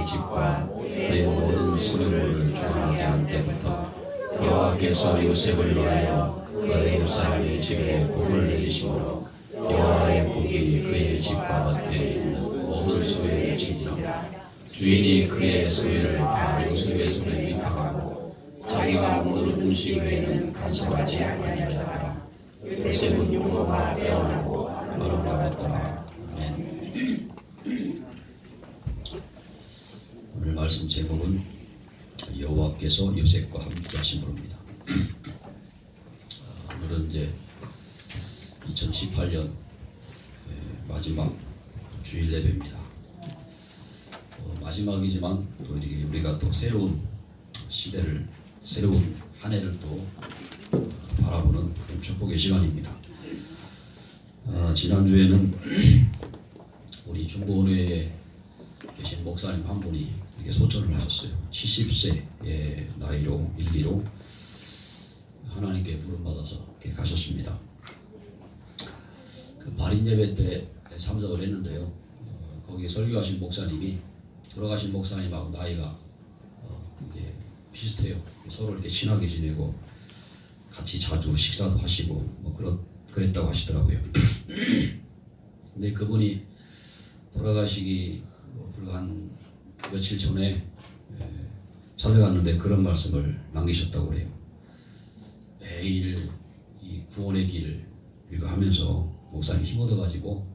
그의 집과 그의 모든 소유물을 주관하게 한 때부터 여호와께서 요셉을 위하여 그 애굽 사람의 집에 복을 내리심으로 여호와의 복이 그의 집과 곁에 있는 모든 소유를 지니라. 주인이 그의 소유를 다 요셉의 손에 위탁하고 자기가 먹는 음식 외에는 간섭하지 아니하였더라. 요셉은 용모가 빼어나고 아름다웠더라. 아멘. 오늘 말씀 제목은 여호와께서 요셉과 함께 하심으로입니다. 오늘은 이제 2018년 마지막 주일 예배입니다. 마지막이지만 또 우리가 또 새로운 시대를, 새로운 한 해를 또 바라보는 그런 축복의 시간입니다. 지난주에는 우리 중보원회에 계신 목사님 한 분이 이렇게 소천을 하셨어요. 70세의 나이로 일기로 하나님께 부름받아서 이렇게 가셨습니다. 그 발인 예배 때 참석을 했는데요. 거기에 설교하신 목사님이 돌아가신 목사님하고 나이가 이게 비슷해요. 서로 이렇게 친하게 지내고 같이 자주 식사도 하시고 뭐 그랬다고 하시더라고요. 근데 그분이 돌아가시기 불과 한 며칠 전에 찾아갔는데 그런 말씀을 남기셨다고 그래요. 매일 이 구원의 길을 읽어하면서 목사님 힘 얻어가지고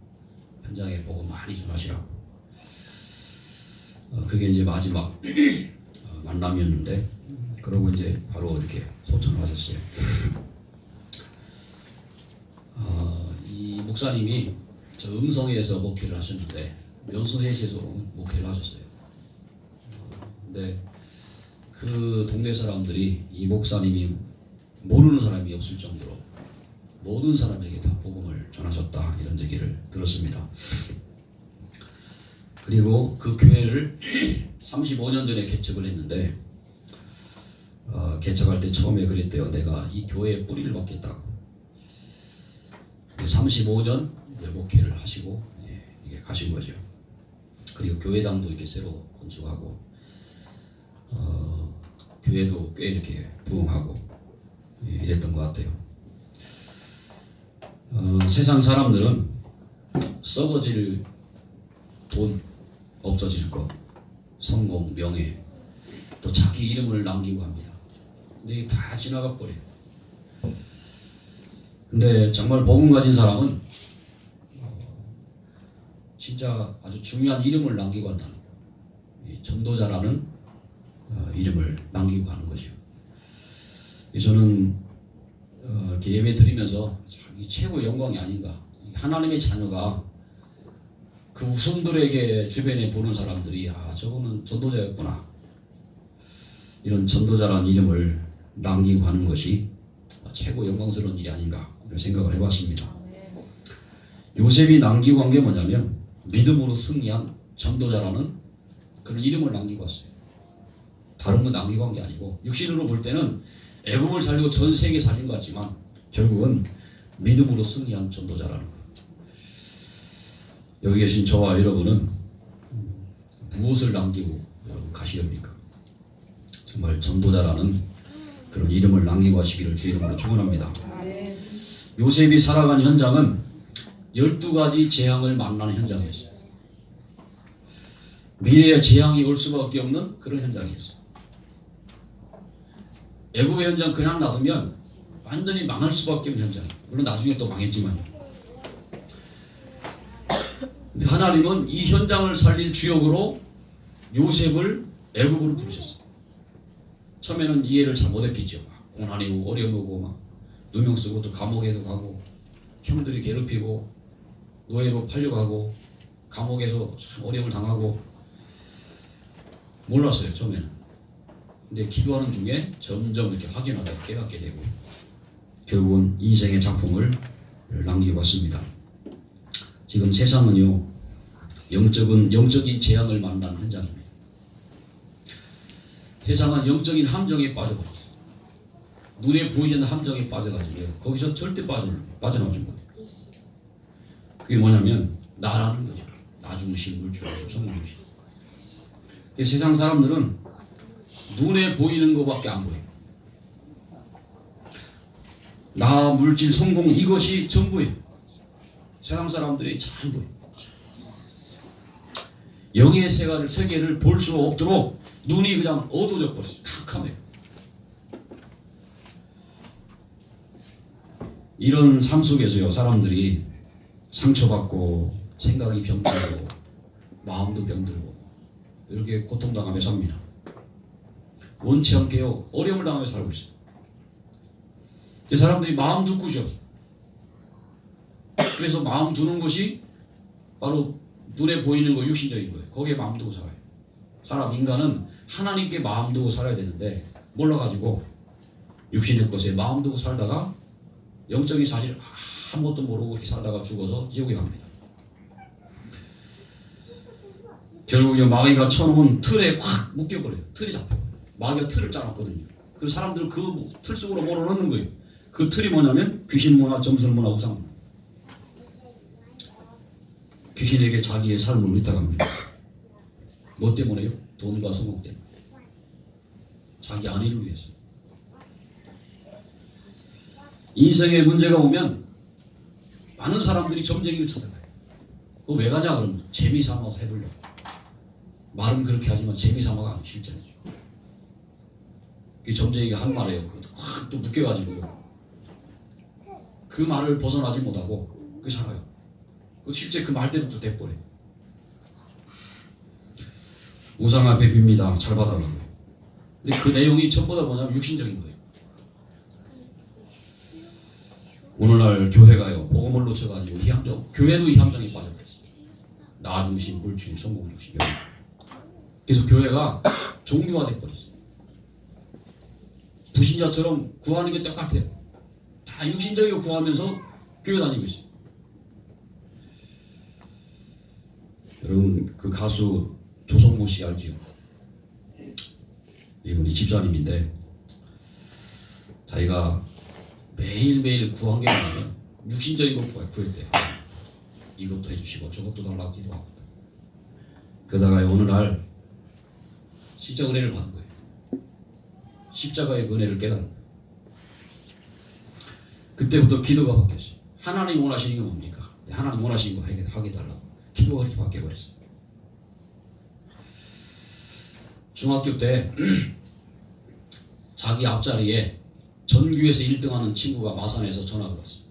현장에 보고 많이 전하시라고. 그게 이제 마지막 만남이었는데 그러고 이제 바로 이렇게 소천을 하셨어요. 이 목사님이 저 음성에서 목회를 하셨는데 면소회시에서 목회를 하셨어요. 근데 그 동네 사람들이 이 목사님이 모르는 사람이 없을 정도로 모든 사람에게 다 복음을 전하셨다, 이런 얘기를 들었습니다. 그리고 그 교회를 35년 전에 개척을 했는데 개척할 때 처음에 그랬대요. 내가 이 교회에 뿌리를 받겠다고. 35년 목회를 하시고 이게 가신 거죠. 그리고 교회당도 이렇게 새로 건축하고 교회도 꽤 이렇게 부흥하고 이랬던 것 같아요. 세상 사람들은 썩어질 돈, 없어질 것, 성공, 명예, 또 자기 이름을 남기고 합니다. 근데 이게 다 지나가 버려요. 근데 정말 복음 가진 사람은 진짜 아주 중요한 이름을 남기고 한다는 거예요. 전도자라는 이름을 남기고 하는 거죠. 저는 이렇게 예배 드리면서 참 최고의 영광이 아닌가. 하나님의 자녀가 그 우성들에게 주변에 보는 사람들이 저거는 전도자였구나. 이런 전도자라는 이름을 남기고 하는 것이 최고 영광스러운 일이 아닌가 이런 생각을 해봤습니다. 요셉이 남기고 한 게 뭐냐면 믿음으로 승리한 전도자라는 그런 이름을 남기고 왔어요. 다른 거 남기고 한 게 아니고 육신으로 볼 때는 애굽을 살리고 전 세계 살린 것 같지만 결국은 믿음으로 승리한 전도자라는 것. 여기 계신 저와 여러분은 무엇을 남기고 여러분 가시렵니까? 정말 전도자라는 그런 이름을 남기고 하시기를 주 이름으로 축원합니다. 요셉이 살아간 현장은 12가지 재앙을 만나는 현장이었어요. 미래에 재앙이 올 수밖에 없는 그런 현장이었어요. 애굽의 현장 그냥 놔두면 완전히 망할 수밖에 없는 현장이에요. 물론 나중에 또 망했지만요. 하나님은 이 현장을 살릴 주역으로 요셉을 애굽으로 부르셨어요. 처음에는 이해를 잘 못했겠죠. 고난이고 어려우고 막 누명 쓰고 또 감옥에도 가고 형들이 괴롭히고 노예로 팔려가고 감옥에서 참 어려움을 당하고 몰랐어요 처음에는. 근데 기도하는 중에 점점 이렇게 확인하다가 깨닫게 되고 결국은 인생의 작품을 남기고 왔습니다. 지금 세상은요 영적인 재앙을 만나는 현장입니다. 세상은 영적인 함정에 빠져버렸어요. 눈에 보이지 않는 함정에 빠져가지고 거기서 절대 빠져나오지 못해요. 그게 뭐냐면 나라는 거죠. 나 중심, 물 중심, 성중 중심. 세상 사람들은 눈에 보이는 것밖에 안 보여요. 나, 물질, 성공 이것이 전부예요. 세상 사람들이 전부예요. 영의 세계를 볼 수 없도록 눈이 그냥 어두워져 버렸어요. 캄캄해요. 이런 삶 속에서요, 사람들이 상처받고 생각이 병들고 마음도 병들고 이렇게 고통당하며 삽니다. 원치 않게요, 어려움을 당하며 살고 있어요. 이 사람들이 마음 둘 곳이 없어요. 그래서 마음 두는 것이 바로 눈에 보이는 거, 육신적인 거예요. 거기에 마음 두고 살아요. 인간은 하나님께 마음 두고 살아야 되는데 몰라가지고 육신의 것에 마음 두고 살다가 영적인 사실 아무것도 모르고 이렇게 살다가 죽어서 지옥에 갑니다. 결국에 마귀가 쳐놓은 틀에 확 묶여버려요. 틀이 잡혀요. 마귀가 틀을 짜놨거든요. 그래서 사람들은 그 틀 속으로 몰아넣는 거예요. 그 틀이 뭐냐면 귀신문화, 점술문화, 우상문화. 귀신에게 자기의 삶을 위탁합니다. 뭐 때문에요? 돈과 성공 때문에. 자기 안위를 위해서. 인생에 문제가 오면 많은 사람들이 점쟁이를 찾아가요. 그거 왜 가냐 그러면 재미삼아서 해보려고. 말은 그렇게 하지만 재미삼아가 아니고 실전이죠. 그 점쟁이가 한 말이에요. 그것도 확 또 묶여가지고요. 그 말을 벗어나지 못하고 그 살아요. 실제 그 말대로 또 돼버려요. 우상 앞에 빕니다. 잘 봐달라고. 근데 그 내용이 전부 다 뭐냐면 육신적인 거예요. 오늘날 교회가요, 복음을 놓쳐가지고 교회도 이함정에 빠져버렸어요. 나 중심, 물중, 성공 중심. 그래서 교회가 종교화돼 버렸어요. 불신자처럼 구하는 게 똑같아요. 다 육신적이고 구하면서 교회 다니고 있어요. 여러분, 그 가수 조성모 씨 알지요? 이분이 집사님인데 자기가 매일매일 구한 게 뭐냐면 육신적인 것 구했대요. 이것도 해주시고 저것도 달라고 기도하고. 그러다가 어느 날 진짜 은혜를 받은 거예요. 십자가의 은혜를 깨달은 거예요. 그때부터 기도가 바뀌었어요. 하나님 원하시는 게 뭡니까? 하나님 원하시는 거 하게 달라고. 기도가 이렇게 바뀌어버렸어요. 중학교 때 자기 앞자리에 전교에서 1등하는 친구가 마산에서 전화가 왔어요.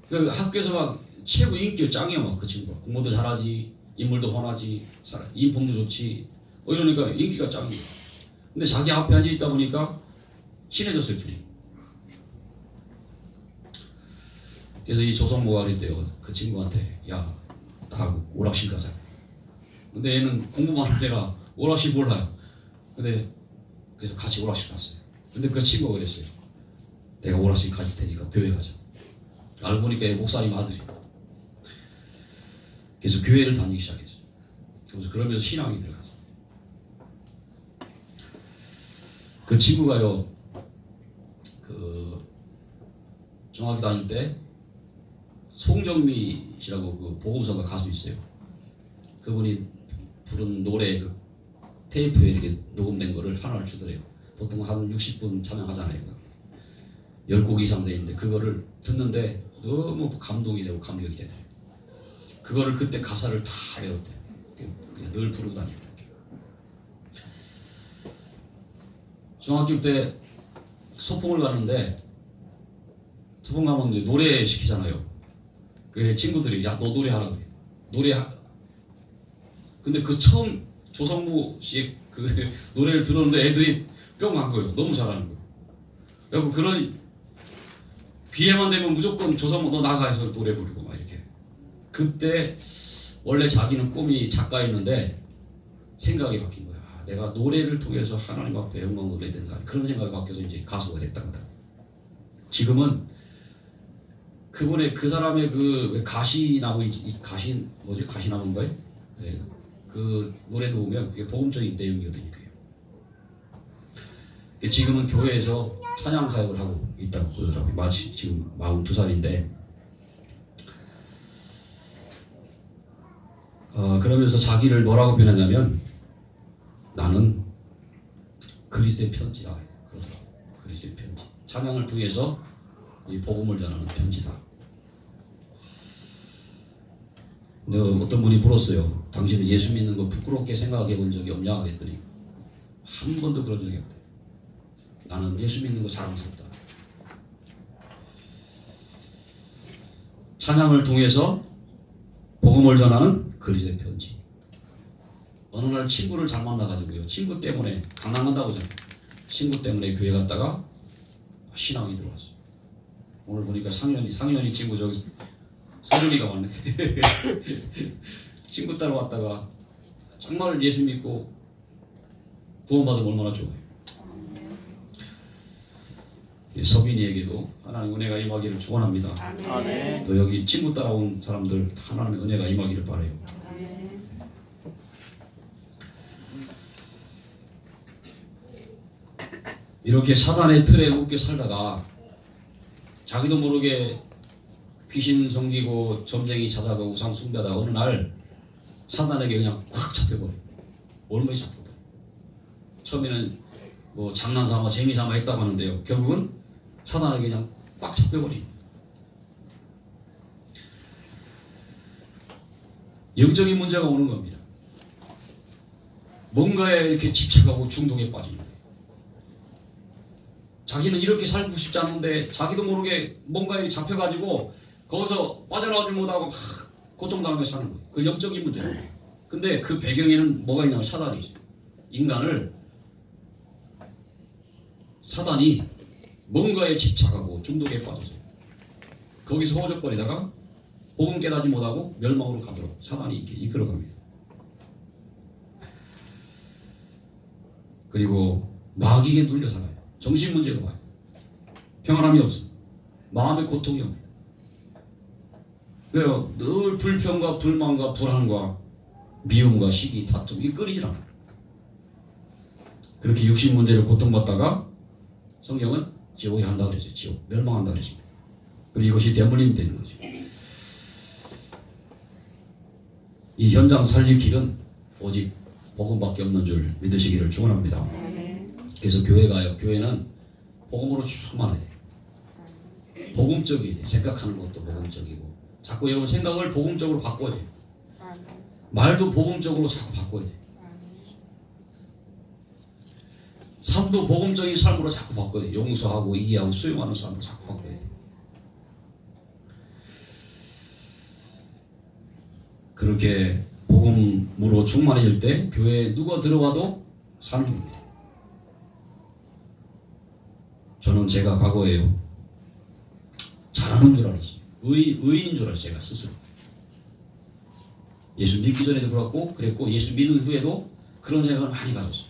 그 학교에서 막 최고 인기 짱이야. 막 그 친구가 공부도 잘하지, 인물도 훤하지, 인품도 좋지, 이러니까 인기가 짱이에요. 근데 자기 앞에 앉아 있다 보니까 친해졌어요, 둘이. 그래서 이 조성모가 그랬대요. 그 친구한테, 야, 나하고 오락실 가자. 근데 얘는 공부만 하느라 오락실 몰라요. 근데 그래서 같이 오락실 갔어요. 근데 그 친구가 그랬어요. 내가 오락실 가줄 테니까 교회 가자. 알고 보니까 목사님 아들이에요. 그래서 교회를 다니기 시작했어요. 그러면서 신앙이 들어가죠. 그 친구가요, 그 중학교 다닐 때 송정미 씨라고 그 보험성가 가수 있어요. 그분이 부른 노래 그 테이프에 이렇게 녹음된 거를 하나를 주더래요. 보통 한 60분 찬양하잖아요. 10곡 이상 돼 있는데 그거를 듣는데 너무 감동이 되고 감격이 되더래요. 그거를 그때 가사를 다 외웠대요. 그냥 늘 부르고 다니고. 중학교 때 소풍을 갔는데 소풍 가면 이제 노래 시키잖아요. 그 친구들이 야, 너 노래하라 그래. 근데 그 처음 조성모 씨의 그 노래를 들었는데 애들이 뿅 간 거예요. 너무 잘하는 거예요. 그리고 그런 기회만 되면 무조건 조성모 너 나가서 노래 부르고 막 이렇게. 그때 원래 자기는 꿈이 작가였는데 생각이 바뀐 거야. 내가 노래를 통해서 하나님 앞에 영광을 올려야 된다. 그런 생각이 바뀌어서 이제 가수가 됐다고 하더라고요. 지금은 그분의 그 사람의 그 가시나무 가시나무인가요? 네. 그 노래도 보면 그게 복음적인 내용이거든요. 지금은 교회에서 찬양 사역을 하고 있다고 그러더라고요. 마치 지금 42살인데 그러면서 자기를 뭐라고 표현하냐면 나는 그리스도의 편지다. 그러더라고요. 그리스도의 편지. 찬양을 통해서 이 복음을 전하는 편지다. 근데 어떤 분이 물었어요. 당신은 예수 믿는 거 부끄럽게 생각해 본 적이 없냐 그랬더니 한 번도 그런 적이 없대. 나는 예수 믿는 거 자랑스럽다. 찬양을 통해서 복음을 전하는 그리스도의 편지. 어느 날 친구를 잘 만나가지고요. 친구 때문에 가난한다고 하잖아요. 친구 때문에 교회 갔다가 신앙이 들어왔어요. 오늘 보니까 상현이 친구 저기 서준이가 왔네. 친구 따라 왔다가 정말 예수 믿고 구원받으면 얼마나 좋아요. 서빈이에게도 하나님 은혜가 임하기를 축원합니다. 아멘. 또 여기 친구 따라온 사람들 하나님의 은혜가 임하기를 바라요. 아멘. 이렇게 사단의 틀에 묶여 살다가 자기도 모르게 귀신 섬기고 점쟁이 찾아가고 우상 숭배하다가 어느 날 사단에게 그냥 콱 잡혀버려요. 얼마나 잡혀버려요. 처음에는 뭐 장난삼아 재미삼아 했다고 하는데요. 결국은 사단에게 그냥 꽉 잡혀버려요. 영적인 문제가 오는 겁니다. 뭔가에 이렇게 집착하고 중독에 빠지는 거예요. 자기는 이렇게 살고 싶지 않은데 자기도 모르게 뭔가에 잡혀가지고 거기서 빠져나오지 못하고 고통당하면서 사는 거예요. 그 영적인 문제예요. 근데 그 배경에는 뭐가 있냐면 사단이 있어요. 인간을 사단이 뭔가에 집착하고 중독에 빠져서 거기서 허우적거리다가 복음 깨닫지 못하고 멸망으로 가도록 사단이 이렇게 이끌어갑니다. 그리고 마귀에게 눌려 살아요. 정신 문제가 와요. 평안함이 없어. 마음의 고통이 옵니다. 왜요? 늘 불평과 불만과 불안과 미움과 시기, 다툼 이게 끊이질 않아요. 그렇게 육신 문제를 고통받다가 성경은 지옥에 간다고 그랬어요. 지옥, 멸망한다고 그랬습니다. 그리고 이것이 대물림이 되는 거죠. 이 현장 살릴 길은 오직 복음밖에 없는 줄 믿으시기를 축원합니다. 그래서 교회가요. 교회는 복음으로 충만해야 돼요. 복음적이어야 돼요. 생각하는 것도 복음적이고 자꾸 여러분 생각을 복음적으로 바꿔야 돼요. 말도 복음적으로 자꾸 바꿔야 돼요. 삶도 복음적인 삶으로 자꾸 바꿔야 돼요. 용서하고 이해하고 수용하는 삶으로 자꾸 바꿔야 돼요. 그렇게 복음으로 충만해질 때 교회에 누가 들어와도 사는 겁니다. 저는 제가 과거에요. 잘하는 줄 알았어요. 의인인 줄 알았어요. 제가 스스로. 예수 믿기 전에도 그랬고 예수 믿은 후에도 그런 생각을 많이 가졌어요.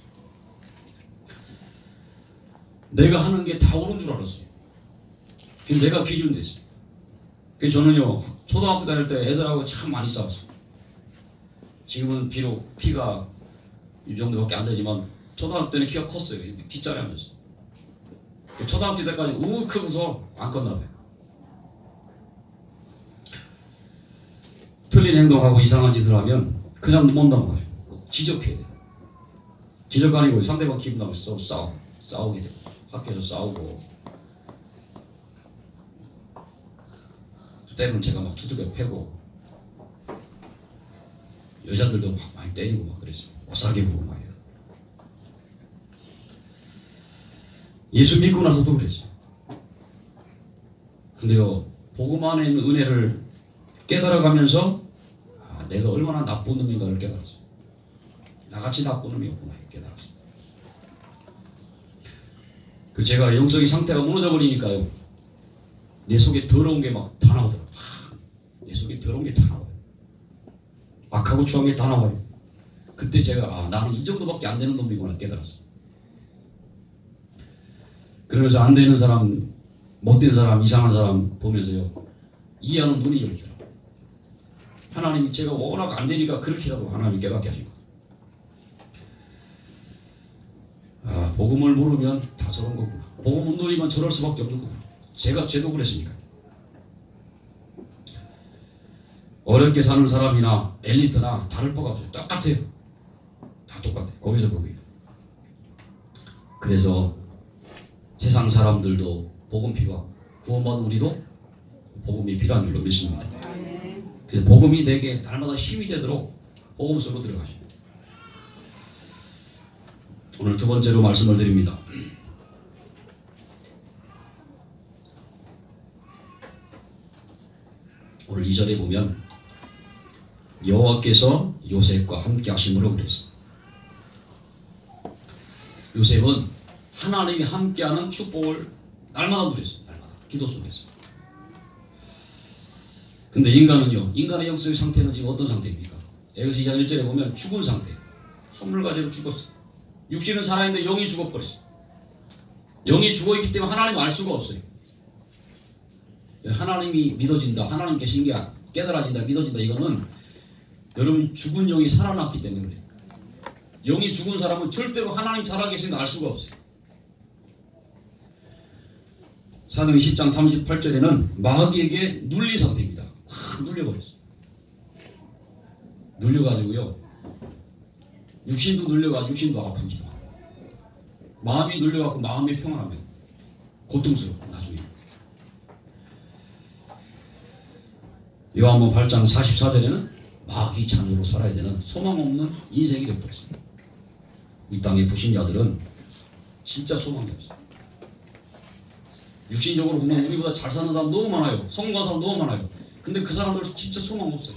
내가 하는 게 다 옳은 줄 알았어요. 그래서 내가 기준 됐어요. 그래서 저는요 초등학교 다닐 때 애들하고 참 많이 싸웠어요. 지금은 비록 키가 이 정도밖에 안 되지만 초등학교 때는 키가 컸어요. 뒷자리에 앉았어요. 초등학교 때까지 크고서 안 컸나 봐요. 틀린 행동하고 이상한 짓을 하면 그냥 못 넘어가요. 지적해야 돼요. 지적 아니고 상대방 기분 나면서 싸우게 돼요. 학교에서 싸우고 때로는 제가 막 두들겨 패고 여자들도 막 많이 때리고 막 그랬어요. 못살게 보고 막 이래요. 예수 믿고 나서도 그랬어요. 근데요 복음 안에 있는 은혜를 깨달아가면서 내가 얼마나 나쁜 놈인가를 깨달았어요. 나같이 나쁜 놈이었구나 깨달았어요. 그 제가 영적인 상태가 무너져 버리니까요 내 속에 더러운 게 막 다 나오더라고요. 내 속에 더러운 게 다 나와요. 악하고 추한 게 다 나와요. 그때 제가 나는 이 정도밖에 안 되는 놈이구나 깨달았어요. 그러면서 안 되는 사람, 못된 사람, 이상한 사람 보면서요 이해하는 눈이 열리더라고요. 하나님이 제가 워낙 안 되니까 그렇게라도 하나님이 깨닫게 하신 거예요. 복음을 모르면 다 저런 거구나. 복음 못 누리면 저럴 수밖에 없는 거구나. 저도 그랬으니까. 어렵게 사는 사람이나 엘리트나 다를 바가 없어요. 똑같아요. 다 똑같아요. 거기서 거기. 그래서 세상 사람들도 복음 필요하고 구원받은 우리도 복음이 필요한 줄로 믿습니다. 그래서 복음이 내게 날마다 힘이 되도록 복음 속으로 들어가십니다. 오늘 두 번째로 말씀을 드립니다. 오늘 2절에 보면 여호와께서 요셉과 함께 하심으로 그랬어요. 요셉은 하나님이 함께하는 축복을 날마다 누렸어요. 날마다 기도 속에서. 근데 인간은요, 인간의 영적인 상태는 지금 어떤 상태입니까? 에베소 2장 1절에 보면 죽은 상태. 선물가지로 죽었어. 육신은 살아있는데 영이 죽어버렸어. 영이 죽어있기 때문에 하나님 알 수가 없어요. 하나님이 믿어진다, 하나님 계신 게 깨달아진다, 믿어진다, 이거는 여러분 죽은 영이 살아났기 때문에 그래요. 영이 죽은 사람은 절대로 하나님 살아계신 거 알 수가 없어요. 사도행 10장 38절에는 마귀에게 눌린 상태입니다. 확 눌려버렸어요. 눌려가지고요, 육신도 눌려가지고 육신도 아프기도 하고, 마음이 눌려갖고 마음이 평안하면 고통스러워. 나중에 요한복음 8장 44절에는 마귀 자녀로 살아야 되는 소망 없는 인생이 되어버렸습니다. 이 땅의 불신자들은 진짜 소망이 없어요. 육신적으로 보면 우리보다 잘 사는 사람 너무 많아요. 성공한 사람 너무 많아요. 근데 그 사람들 진짜 소망 없어요.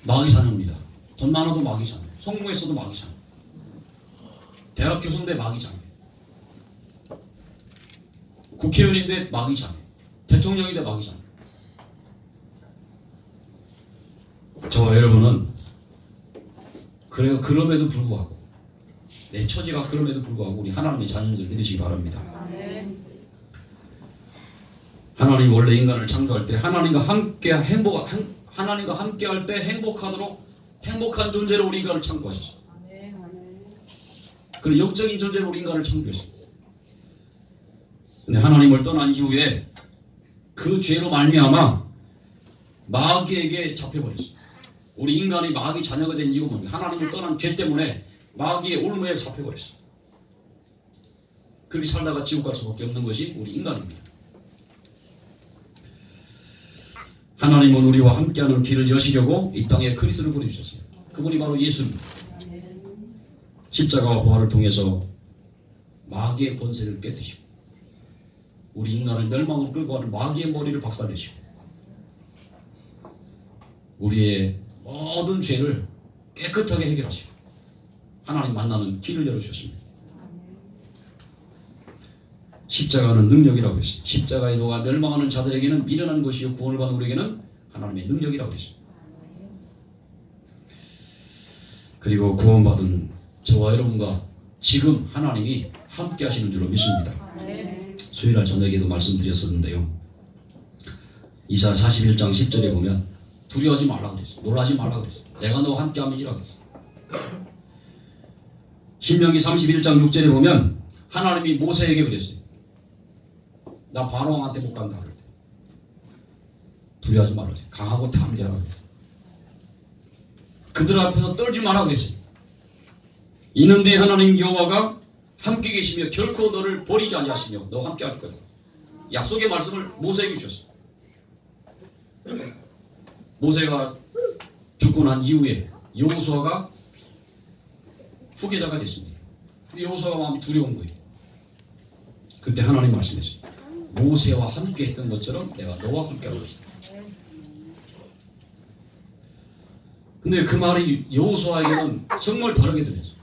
마귀 자녀입니다. 돈 많아도 마귀 자녀, 성공했어도 마귀 자녀, 대학 교수인데 마귀 자녀, 국회의원인데 마귀 자녀, 대통령인데 마귀 자녀. 저와 여러분은 그래요. 그럼에도 불구하고, 내 처지가 그럼에도 불구하고 우리 하나님의 자녀들 믿으시기 바랍니다. 하나님 원래 인간을 창조할 때 하나님과 함께 하나님과 함께 할 때 행복하도록 행복한 존재로 우리 인간을 창조하셨어요. 그리고 영적인 존재로 우리 인간을 창조했어요. 근데 하나님을 떠난 이후에 그 죄로 말미암아 마귀에게 잡혀버렸어요. 우리 인간이 마귀 자녀가 된 이유가 뭡니까? 하나님을 떠난 죄 때문에 마귀의 올무에 잡혀버렸어요. 그렇게 살다가 지옥 갈 수밖에 없는 것이 우리 인간입니다. 하나님은 우리와 함께하는 길을 여시려고 이 땅에 그리스도를 보내주셨어요. 그분이 바로 예수입니다. 십자가와 부활을 통해서 마귀의 권세를 깨뜨시고 우리 인간을 멸망으로 끌고 가는 마귀의 머리를 박살내시고 우리의 모든 죄를 깨끗하게 해결하시고 하나님 만나는 길을 열어주셨습니다. 십자가는 능력이라고 했습니다. 십자가의 도가 멸망하는 자들에게는 미련한 것이요 구원을 받은 우리에게는 하나님의 능력이라고 했습니다. 그리고 구원받은 저와 여러분과 지금 하나님이 함께 하시는 줄로 믿습니다. 수요일날 저녁에도 말씀드렸었는데요. 이사야 41장 10절에 보면 두려워하지 말라고 그랬어요. 놀라지 말라고 그랬어요. 내가 너와 함께함이라고 그랬어요. 신명기 31장 6절에 보면 하나님이 모세에게 그랬어요. 나 바로왕한테 못 간다 그럴 때 두려워하지 말라고 그랬어요. 강하고 담대하라고 그랬어요. 그들 앞에서 떨지 말라고 그랬어요. 이는데 하나님 여호와가 함께 계시며 결코 너를 버리지 아니하시며 너와 함께 할 거다. 약속의 말씀을 모세에게 주셨어요. 모세가 죽고 난 이후에 여호수아가 후계자가 됐습니다. 근데 여호수아가 마음이 두려운 거예요. 그때 하나님 말씀했어요. 모세와 함께 했던 것처럼 내가 너와 함께 할 것이다. 근데 그 말이 여호수아에게는 정말 다르게 들렸어요.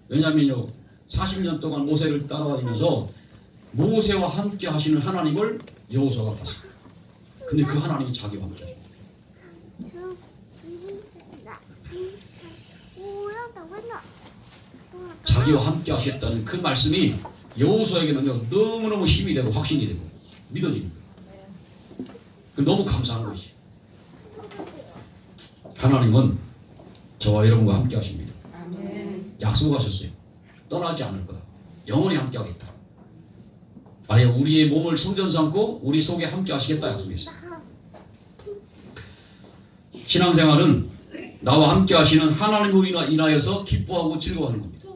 왜냐하면요, 40년 동안 모세를 따라다니면서 모세와 함께 하시는 하나님을 여호수아가 봤어요. 근데 그 하나님이 자기와 함께 하십니다. 자기와 함께 하셨다는 그 말씀이 여호수아에게는 너무너무 힘이 되고 확신이 되고 믿어집니다. 너무 감사한 것이죠. 하나님은 저와 여러분과 함께 하십니다. 약속하셨어요. 떠나지 않을 거다. 영원히 함께 하겠다. 아예 우리의 몸을 성전 삼고 우리 속에 함께 하시겠다 약속했어요. 신앙생활은 나와 함께 하시는 하나님으로 인하여서 기뻐하고 즐거워하는 겁니다.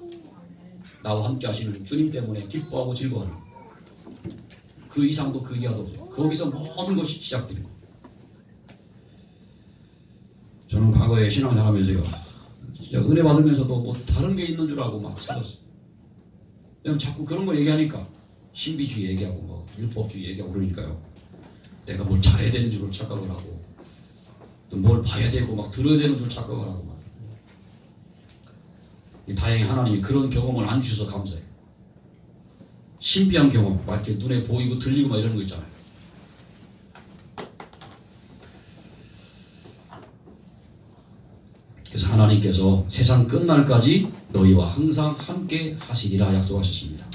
나와 함께 하시는 주님 때문에 기뻐하고 즐거워하는 겁니다. 그 이상도 그 이하도 없어요. 거기서 모든 것이 시작되는 거예요. 저는 과거에 신앙생활하면서요, 진짜 은혜 받으면서도 뭐 다른 게 있는 줄 알고 막 살았어요. 왜냐면 자꾸 그런 거 얘기하니까 신비주의 얘기하고 뭐 율법주의 얘기하고 그러니까요. 내가 뭘 잘해야 되는 줄 착각을 하고 또 뭘 봐야 되고 막 들어야 되는 줄 착각을 하고 막. 다행히 하나님이 그런 경험을 안 주셔서 감사해요. 신비한 경험, 막 이렇게 눈에 보이고 들리고 막 이런 거 있잖아요. 그래서 하나님께서 세상 끝날까지 너희와 항상 함께 하시리라 약속하셨습니다.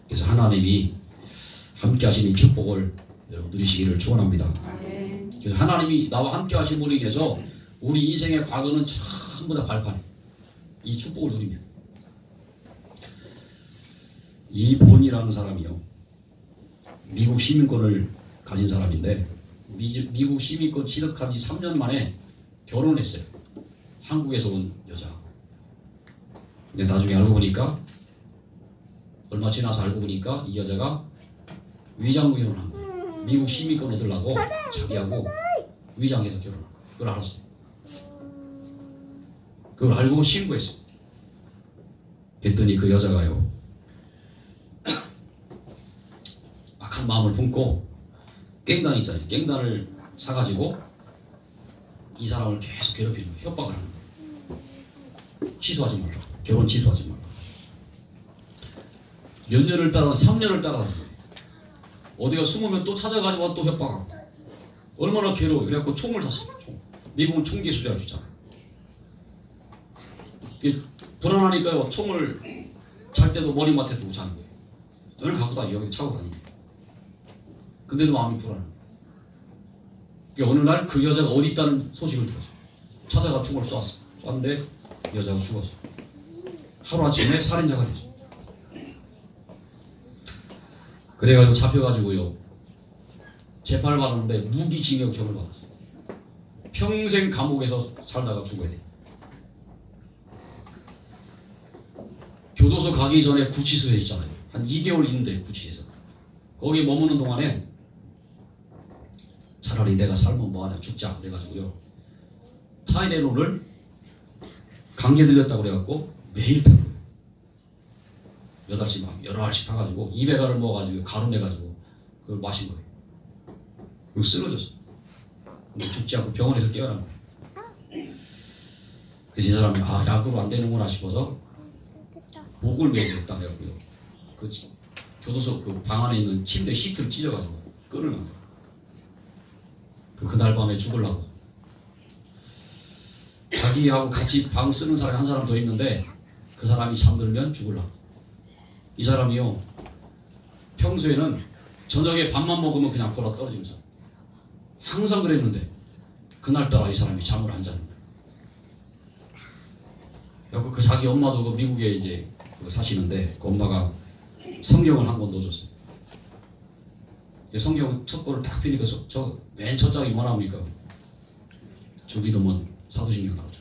그래서 하나님이 함께 하시는 축복을 여러분 누리시기를 축원합니다. 그래서 하나님이 나와 함께 하신 분에 인해서 우리 인생의 과거는 전부 다 발판이에요. 이 축복을 누리면. 이 본이라는 사람이요, 미국 시민권을 가진 사람인데 미국 시민권 취득한 지 3년 만에 결혼했어요. 한국에서 온 여자하고. 근데 나중에 알고 보니까, 얼마 지나서 알고 보니까 이 여자가 위장부 결혼한 거예요. 미국 시민권 얻으려고 자기하고 위장해서 결혼한 거예요. 그걸 알았어요. 그걸 알고 신고했어요. 그랬더니 그 여자가요, 악한 마음을 품고 깽단 있잖아요. 깽단을 사가지고 이 사람을 계속 괴롭히는 거예요. 협박을 하는 거예요. 취소하지 말라. 결혼 취소하지 말라. 몇 년을 따라 3년을 따라가지고 어디가 숨으면 또 찾아가지고 또 협박하고. 얼마나 괴로워. 그래갖고 총을 샀어요. 총. 미국은 총기 수리할 수 있잖아요. 불안하니까요, 총을 잘 때도 머리맡에 두고 자는 거예요. 늘 갖고 다니, 여기 차고 다니고. 근데도 마음이 불안해. 어느 날 그 여자가 어디 있다는 소식을 들었어요. 찾아가 총을 쐈어. 쐈는데 여자가 죽었어. 하루아침에 살인자가 됐어. 그래가지고 잡혀가지고요, 재판을 받았는데 무기징역형을 받았어. 평생 감옥에서 살다가 죽어야 돼. 교도소 가기 전에 구치소에 있잖아요. 한 2개월 있는데 구치소에서. 거기에 머무는 동안에 차라리 내가 살면 뭐하냐, 죽자 그래가지고요, 타이레놀을 감기에 들렸다고 그래갖고 매일 타는 거예요. 8알씩 막 여러 알씩 타가지고 200알을 먹어가지고 가루 내가지고 그걸 마신 거예요. 그리고 쓰러졌어. 근데 죽지 않고 병원에서 깨어난 거예요. 그래서 이 사람이 약으로 안 되는구나 싶어서 목을 매겠다 그래갖고요, 그 교도소 그 방 안에 있는 침대 시트를 찢어가지고 끈을 만들어. 그날 밤에 죽으려고. 자기하고 같이 방 쓰는 사람이 한 사람 더 있는데 그 사람이 잠들면 죽으려고. 이 사람이요, 평소에는 저녁에 밥만 먹으면 그냥 골아 떨어지는 사람. 항상 그랬는데 그날따라 이 사람이 잠을 안 자는 거예요. 그 자기 엄마도 그 미국에 이제 사시는데 그 엄마가 성경을 한 권 넣어줬어요. 성경 첫 권을 딱 펴니까 저 맨 첫 장이 뭐나 옵니까? 주기도문 사도신경 나오죠.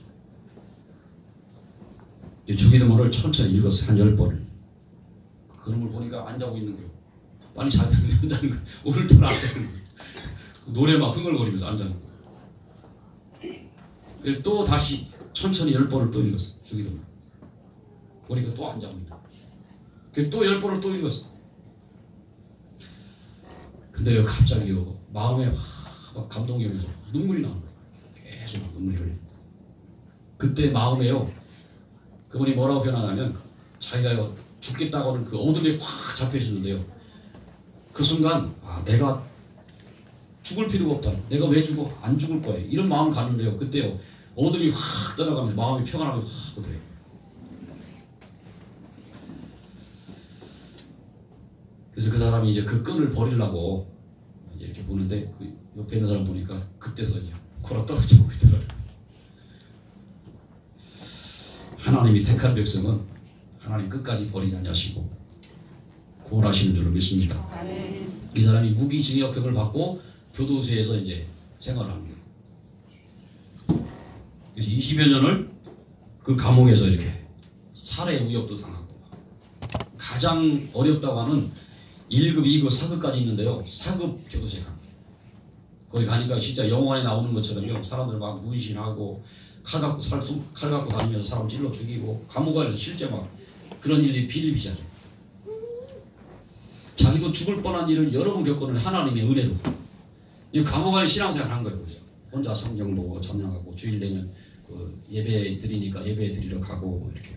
주기도문을 천천히 읽었어요. 한 10번을. 그런 걸 보니까 안 자고 있는 거예요. 빨리 자야 되는데 안 자는 거예요. 오늘따라 안 자는 거예요. 노래 막 흥얼거리면서 안 자는 거예요. 그래서 또 다시 천천히 10번을 또 읽었어요. 주기도문. 보니까 또 안 자고 있는 거예요. 그래서 또 10번을 또 읽었어요. 근데요, 갑자기요, 마음에 막 감동이 오면서 눈물이 나는 거예요. 계속 눈물이 흘려요. 그때 마음에요, 그분이 뭐라고 표현하냐면, 자기가요, 죽겠다고는 그 어둠에 확 잡혀 있었는데요, 그 순간, 내가 죽을 필요가 없다. 내가 왜 죽어? 안 죽을 거야. 이런 마음을 갖는데요, 그때요, 어둠이 확 떠나가면서 마음이 평안하게 확 오더래요. 그래서 그 사람이 이제 그 끈을 버리려고 이렇게 보는데 그 옆에 있는 사람 보니까 그때서 골아 떨어지고 있더라고요. 하나님이 택한 백성은 하나님 끝까지 버리지 않으시고 구원하시는 줄로 믿습니다. 이 사람이 무기징역형을 받고 교도소에서 이제 생활을 하는 거예요. 그래서 20여 년을 그 감옥에서 이렇게 살해 의혹도 당하고, 가장 어렵다고 하는 1급, 2급, 4급까지 있는데요. 4급 교도소에 갑니다. 거기 가니까 진짜 영화에 나오는 것처럼요. 사람들 막 문신하고 칼 갖고 다니면서 사람 찔러 죽이고, 감옥 안에서 실제 막 그런 일이 비일비재하죠. 자기도 죽을 뻔한 일을 여러 번 겪고는 하나님의 은혜로 이 감옥 안에 신앙생활 한 거예요. 그래서 혼자 성경 보고 전향하고, 주일 되면 그 예배 드리니까 예배 드리러 가고 이렇게.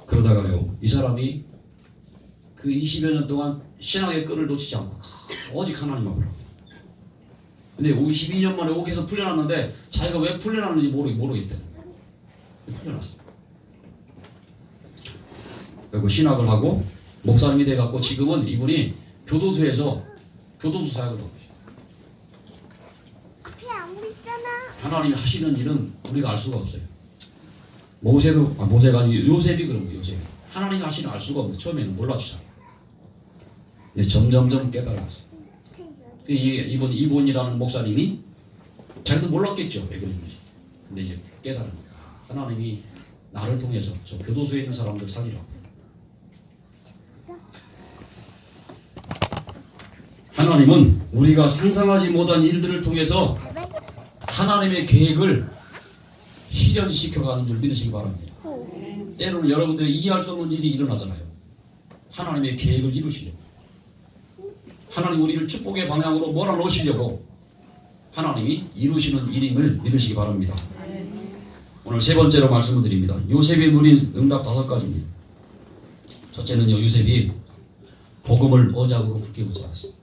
그러다가요, 이 사람이 그 20여 년 동안 신앙의 끈을 놓치지 않고 오직 하나님 앞으로. 근데 52년 만에 옥에서 풀려났는데 자기가 왜 풀려났는지 모르겠대. 풀려났어. 그리고 신학을 하고 목사님이 돼갖고 지금은 이분이 교도소에서 교도소 사역을 하고 있어요. 하나님이 하시는 일은 우리가 알 수가 없어요. 모세가 아니 요셉이 그런 거예요. 요셉이 하나님이 하시는 알 수가 없는데 처음에는 몰랐죠. 근데 점점점 깨달았어. 이분이라는 목사님이 자기도 몰랐겠죠. 왜 그런지. 근데 이제 깨달은 거야. 하나님이 나를 통해서 저 교도소에 있는 사람들 살리라고. 하나님은 우리가 상상하지 못한 일들을 통해서 하나님의 계획을 실현시켜가는 줄 믿으시기 바랍니다. 때로는 여러분들이 이해할 수 없는 일이 일어나잖아요. 하나님의 계획을 이루시려고, 하나님 우리를 축복의 방향으로 몰아넣으시려고 하나님이 이루시는 일임을 믿으시기 바랍니다. 오늘 세 번째로 말씀을 드립니다. 요셉이 누린 응답 5가지입니다. 첫째는요, 요셉이 복음을 어작으로 굳게 붙잡았어요.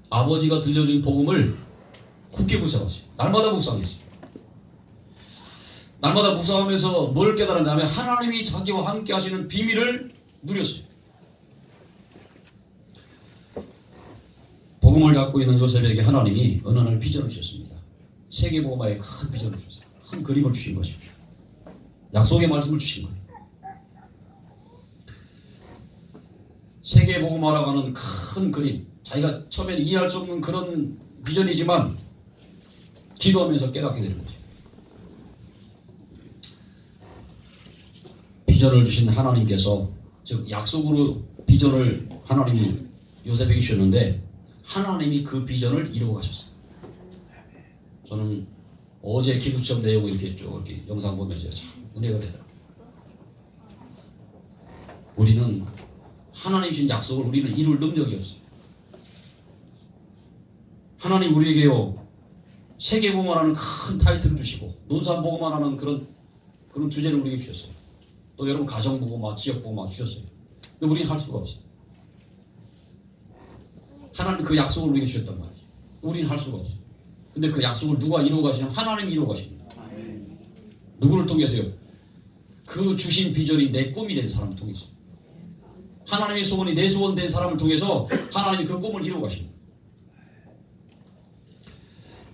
아버지가 들려준 복음을 굳게 붙잡았어요. 날마다 묵상했어요. 날마다 묵상하면서 뭘 깨달았냐면 하나님이 자기와 함께 하시는 비밀을 누렸어요. 복음을 갖고 있는 요셉에게 하나님이 어느 날 비전을 주셨습니다. 세계복음화에 큰 비전을 주셨어요. 큰 그림을 주신 것이죠. 약속의 말씀을 주신 거예요. 세계복음화라고 하는 큰 그림, 자기가 처음에는 이해할 수 없는 그런 비전이지만 기도하면서 깨닫게 되는 거죠. 비전을 주신 하나님께서, 즉 약속으로 비전을 하나님이 요셉에게 주셨는데 하나님이 그 비전을 이루어 가셨어요. 저는 어제 기도처럼 내용을 이렇게 영상 보면서 참 은혜가 되더라고요. 우리는 하나님 주신 약속을 우리는 이룰 능력이 없어요. 하나님 우리에게요, 세계복음화라는 큰 타이틀을 주시고 논산복음화라는 그런 주제를 우리에게 주셨어요. 또 여러분 가정복음화, 지역복음화 주셨어요. 근데 우리는 할 수가 없어요. 하나님 그 약속을 우리에게 주셨단 말이죠. 우리는 할 수가 없어요. 근데 그 약속을 누가 이루어 가시냐면 하나님이 이루어 가십니다. 누구를 통해서요? 그 주신 비전이 내 꿈이 된 사람을 통해서, 하나님의 소원이 내 소원 된 사람을 통해서 하나님이 그 꿈을 이루어 가십니다.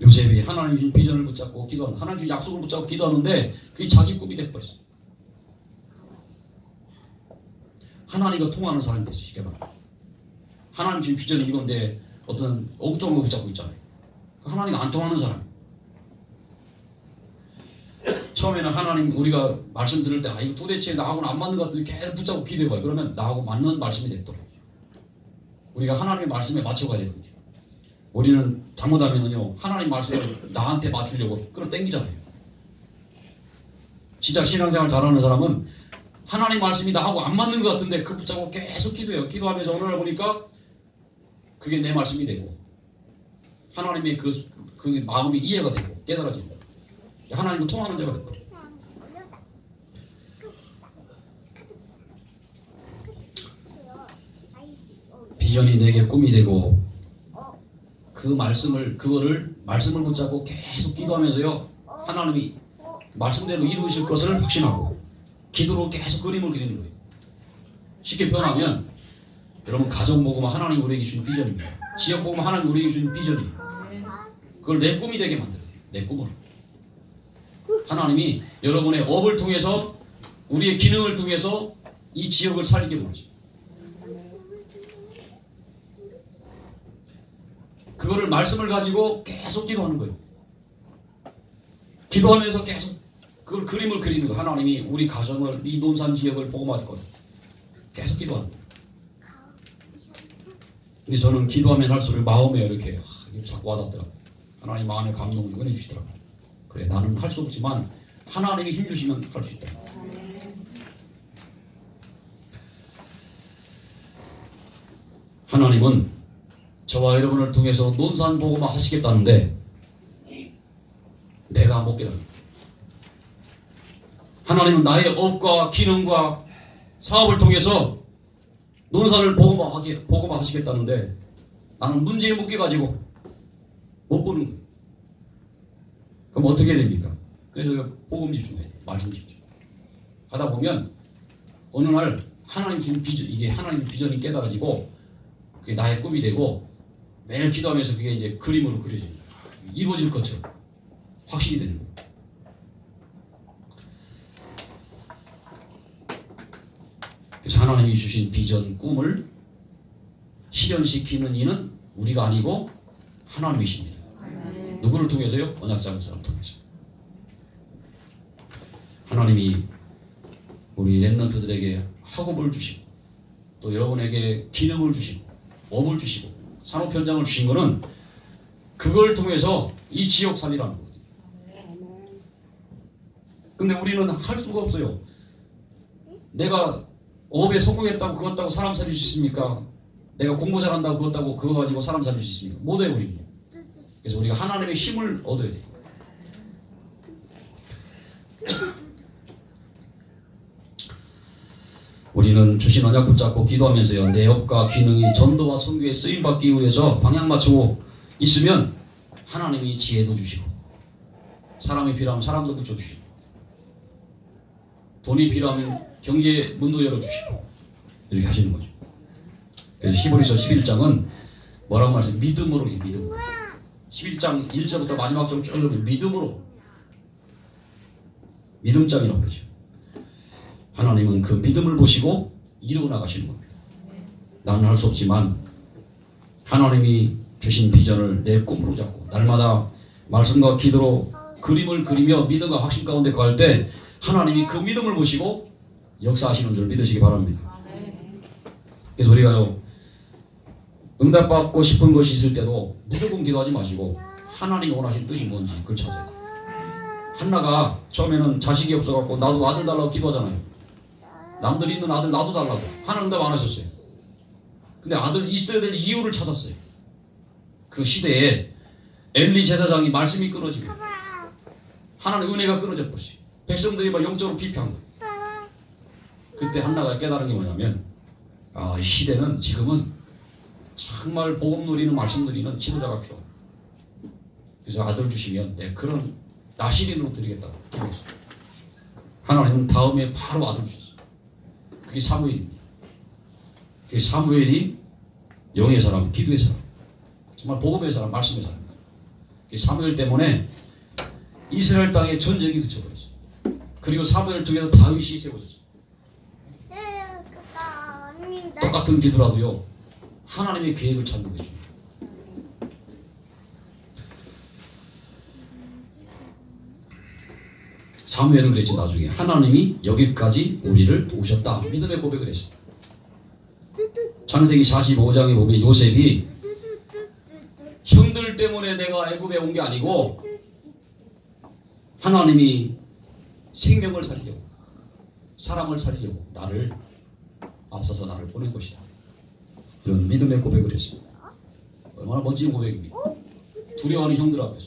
요셉이 하나님 주신 비전을 붙잡고 기도하는, 하나님 주신 약속을 붙잡고 기도하는데 그게 자기 꿈이 돼버렸어요. 하나님과 통하는 사람이 되시게 바랍니다. 하나님 주신 비전이 이건데 어떤 엉뚱한 거 붙잡고 있잖아요. 하나님과 안 통하는 사람. 처음에는 하나님 우리가 말씀 들을 때 이거 도대체 나하고는 안 맞는 것 같은데 계속 붙잡고 기도해봐요. 그러면 나하고 맞는 말씀이 됐더라고요. 우리가 하나님의 말씀에 맞춰가야 되거든요. 우리는 잘못하면요, 하나님 말씀을 나한테 맞추려고 끌어당기잖아요. 진짜 신앙생활 잘하는 사람은 하나님 말씀이 나하고 안 맞는 것 같은데 그 붙잡고 계속 기도해요. 기도하면서 어느 날 보니까 그게 내 말씀이 되고 하나님의 그 마음이 이해가 되고 깨달아집니다. 하나님과 통하는 자가 됩니다. 비전이 내게 꿈이 되고 말씀을 붙잡고 계속 기도하면서요, 하나님이 말씀대로 이루실 것을 확신하고 기도로 계속 그림을 그리는 거예요. 쉽게 표현하면 여러분 가정복음화 하나님 우리에게 주신 비전입니다. 지역복음화 하나님 우리에게 주신 비전이에요. 그걸 내 꿈이 되게 만들어야 돼요. 내 꿈으로. 하나님이 여러분의 업을 통해서 우리의 기능을 통해서 이 지역을 살리게 되는 거죠. 그거를 말씀을 가지고 계속 기도하는 거예요. 기도하면서 계속 그걸 그림을 그리는 거예요. 하나님이 우리 가정을, 이 논산 지역을 복음화할 거다. 계속 기도하는 거예요. 근데 저는 기도하면 할수록 마음에 이렇게 자꾸 와닿더라고요. 하나님 마음에 감동을 은혜 주시더라고요. 그래, 나는 할 수 없지만 하나님이 힘 주시면 할 수 있다. 하나님은 저와 여러분을 통해서 논산 복음화 하시겠다는데 내가 못 깨닫는다. 하나님은 나의 업과 기능과 사업을 통해서 논산을 복음화 하시겠다는데 나는 문제에 묶여가지고 못 보는 거예요. 그럼 어떻게 됩니까? 그래서 복음 집중해야 돼요. 말씀 집중. 하다 보면 어느 날 하나님 주신 비전, 이게 하나님의 비전이 깨달아지고 그게 나의 꿈이 되고 매일 기도하면서 그게 이제 그림으로 그려집니다. 이루어질 것처럼 확신이 되는 거예요. 그래서 하나님이 주신 비전, 꿈을 실현시키는 이는 우리가 아니고 하나님이십니다. 누구를 통해서요? 언약자 목사를 통해서. 하나님이 우리 렘넌트들에게 학업을 주시고 또 여러분에게 기능을 주시고 업을 주시고 산업 현장을 주신 거는 그걸 통해서 이 지역 살리라는 거거든요. 근데 우리는 할 수가 없어요. 내가 업에 성공했다고 그것 따고 사람 살릴 수 있습니까? 내가 공부 잘한다고 그것 따고 그거 가지고 사람 살릴 수 있습니까? 못해요, 우리는. 그래서 우리가 하나님의 힘을 얻어야 돼요. 우리는 주신 언약 붙잡고 기도하면서요, 내 업과 기능이 전도와 선교에 쓰임받기 위해서 방향 맞추고 있으면 하나님이 지혜도 주시고 사람이 필요하면 사람도 붙여주시고 돈이 필요하면 경제 문도 열어주시고 이렇게 하시는 거죠. 그래서 히브리서 11장은 뭐라고 말해요? 믿음으로. 11장 1절부터 마지막 절 쭉 믿음으로, 믿음장이라고 그러죠. 하나님은 그 믿음을 보시고 이루어 나가시는 겁니다. 나는 할 수 없지만 하나님이 주신 비전을 내 꿈으로 잡고 날마다 말씀과 기도로 그림을 그리며 믿음과 확신 가운데 거할 때 하나님이 그 믿음을 보시고 역사하시는 줄 믿으시기 바랍니다. 그래서 우리가요, 응답받고 싶은 것이 있을 때도 무조건 기도하지 마시고 하나님이 원하시는 뜻이 뭔지 그걸 찾아야 돼요. 한나가 처음에는 자식이 없어갖고 나도 아들 달라고 기도하잖아요. 남들이 있는 아들 나도 달라고. 하나님 응답 안 하셨어요. 근데 아들 있어야 될 이유를 찾았어요. 그 시대에 엘리 제사장이 말씀이 끊어지고 하나님의 은혜가 끊어져 버렸어요. 백성들이 막 영적으로 피폐한 거예요. 그때 한나가 깨달은 게 뭐냐면, 아, 이 시대는 지금은 정말 복음 누리는 말씀 누리는 지도자가 필요하다. 그래서 아들 주시면 내가 그런 나시린으로 드리겠다고 기도했어요. 하나님은 다음에 바로 아들 주셨어요. 그게 사무엘입니다. 그게 사무엘이 영의 사람, 기도의 사람, 정말 복음의 사람, 말씀의 사람입니다. 그게 사무엘 때문에 이스라엘 땅에 전쟁이 그쳐버렸어요. 그리고 사무엘을 통해서 다윗이 세워졌어요. 똑같은 기도라도요, 하나님의 계획을 찾는 것입니다. 사무엘은 그랬지. 나중에 하나님이 여기까지 우리를 도우셨다, 믿음의 고백을 했어요. 창세기 45장에 보면 요셉이 형들 때문에 내가 애굽에 온 게 아니고 하나님이 생명을 살리려고, 사람을 살리려고 나를 앞서서 나를 보낸 것이다, 이런 믿음의 고백을 했어요. 얼마나 멋진 고백입니까? 두려워하는 형들 앞에서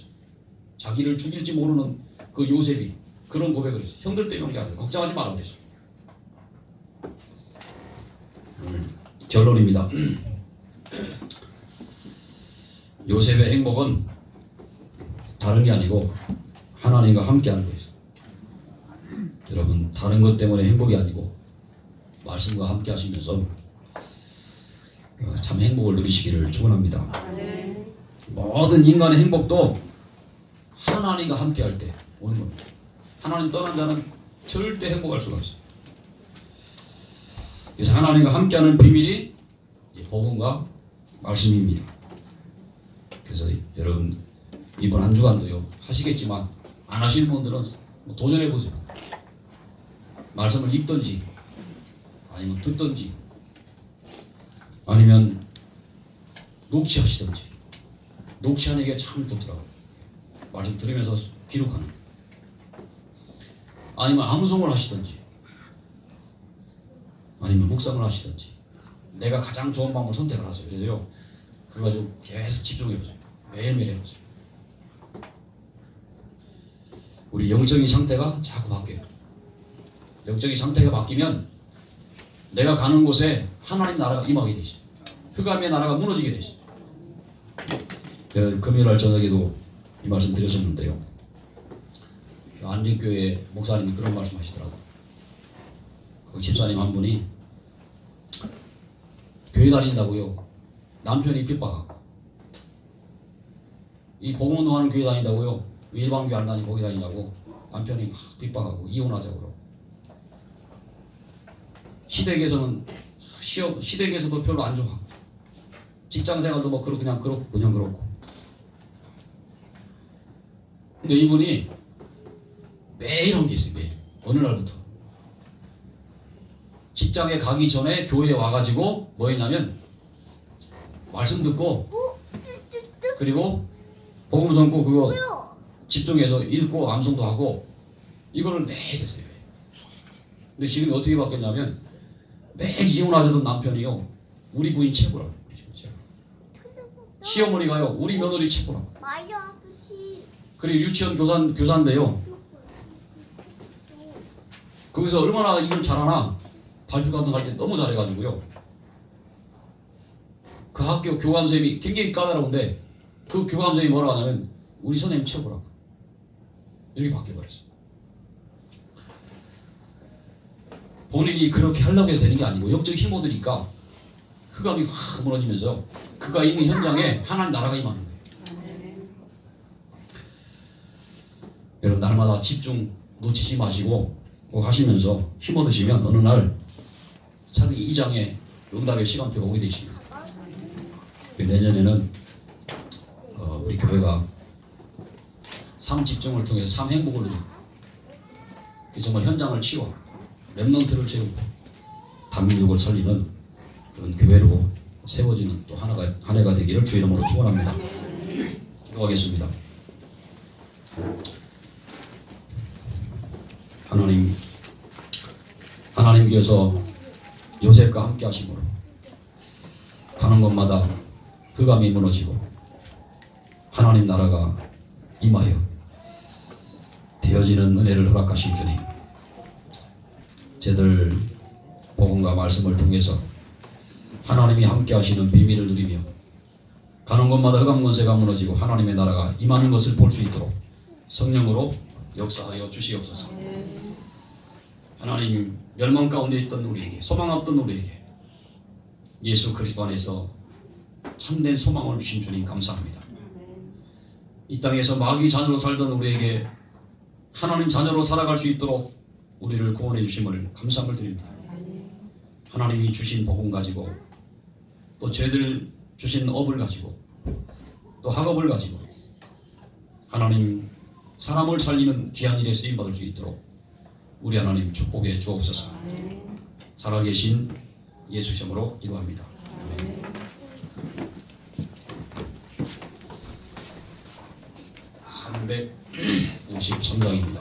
자기를 죽일지 모르는 그 요셉이 그런 고백을 했어요. 형들 때문에 온 게 아니라 걱정하지 말라 그랬어요. 결론입니다. 요셉의 행복은 다른 게 아니고 하나님과 함께하는 거예요. 여러분, 다른 것 때문에 행복이 아니고 말씀과 함께 하시면서 참 행복을 누리시기를 축원합니다. 모든 인간의 행복도 하나님과 함께 할 때 오는 겁니다. 하나님 떠난 자는 절대 행복할 수가 없어요. 그래서 하나님과 함께하는 비밀이 복음과 말씀입니다. 그래서 여러분 이번 한 주간도요 하시겠지만 안 하시는 분들은 도전해 보세요. 말씀을 읽든지 아니면 듣든지 아니면 녹취하시든지. 녹취하는 게 참 좋더라고요. 말씀 들으면서 기록하는. 아니면 암송을 하시든지 아니면 묵상을 하시든지 내가 가장 좋은 방법을 선택을 하세요. 그래서요 그거 가지고 계속 집중해보세요. 매일매일 해보세요. 우리 영적인 상태가 자꾸 바뀌어요. 영적인 상태가 바뀌면 내가 가는 곳에 하나님 나라가 임하게 되시죠. 흑암의 나라가 무너지게 되시죠. 금요일날 저녁에도 이 말씀 드렸었는데요. 안리교회 목사님이 그런 말씀 하시더라고요. 그 집사님 한 분이 교회 다닌다고요. 남편이 핍박하고 이 복음 운동하는 교회 다닌다고요. 일반 교회 안 다니고 거기 다니냐고 남편이 막 핍박하고 이혼하자고 그러고 시댁에서도 별로 안 좋아하고 직장생활도 뭐 그냥 그렇고 근데 이분이 매일 한 게 있어요. 매일 어느 날부터 직장에 가기 전에 교회에 와가지고 뭐 했냐면 말씀 듣고 그리고 복음 전고 그거 집중해서 읽고 암송도 하고 이거를 매일 했어요. 근데 지금 어떻게 바뀌었냐면 매일 이혼하자던 남편이요 우리 부인 최고라고. 시어머니가요 우리 며느리 최고라고. 그리고 유치원 교사인데요 거기서 얼마나 일을 잘하나 발표 같은 거 할 때 너무 잘해가지고요 그 학교 교감선생님이 굉장히 까다로운데 그 교감선생님이 뭐라고 하냐면 우리 선생님 최고라고. 이렇게 바뀌어버렸어요. 본인이 그렇게 하려고 해도 되는 게 아니고 영적 힘 얻으니까 흑암이 확 무너지면서 그가 있는 현장에 하나님 나라가 임하는 거예요. 여러분 날마다 집중 놓치지 마시고 꼭 하시면서 힘 얻으시면 어느 날 차기 2장의 응답의 시간표가 오게 되십니다. 내년에는 우리 교회가 삶 집중을 통해서 삶 행복을 누리고 정말 현장을 치워 렘넌트를 채우고 단민족을 살리는 그런 교회로 세워지는 또 한 해가 되기를 주의 이름으로 축원합니다. 기도하겠습니다. 하나님께서 요셉과 함께 하심으로 가는 곳마다 흑암이 무너지고 하나님 나라가 임하여 되어지는 은혜를 허락하신 주님, 저들 복음과 말씀을 통해서 하나님이 함께 하시는 비밀을 누리며 가는 곳마다 흑암 권세가 무너지고 하나님의 나라가 임하는 것을 볼 수 있도록 성령으로 역사하여 주시옵소서. 하나님 멸망 가운데 있던 우리에게, 소망 없던 우리에게 예수 그리스도 안에서 참된 소망을 주신 주님 감사합니다. 이 땅에서 마귀 자녀로 살던 우리에게 하나님 자녀로 살아갈 수 있도록 우리를 구원해 주심을 감사함을 드립니다. 하나님이 주신 복음 가지고 또 저희들 주신 업을 가지고 또 학업을 가지고 하나님 사람을 살리는 귀한 일에 쓰임받을 수 있도록 우리 하나님 축복해 주옵소서. 살아계신 예수 이름으로 기도합니다. 아멘. 353장입니다.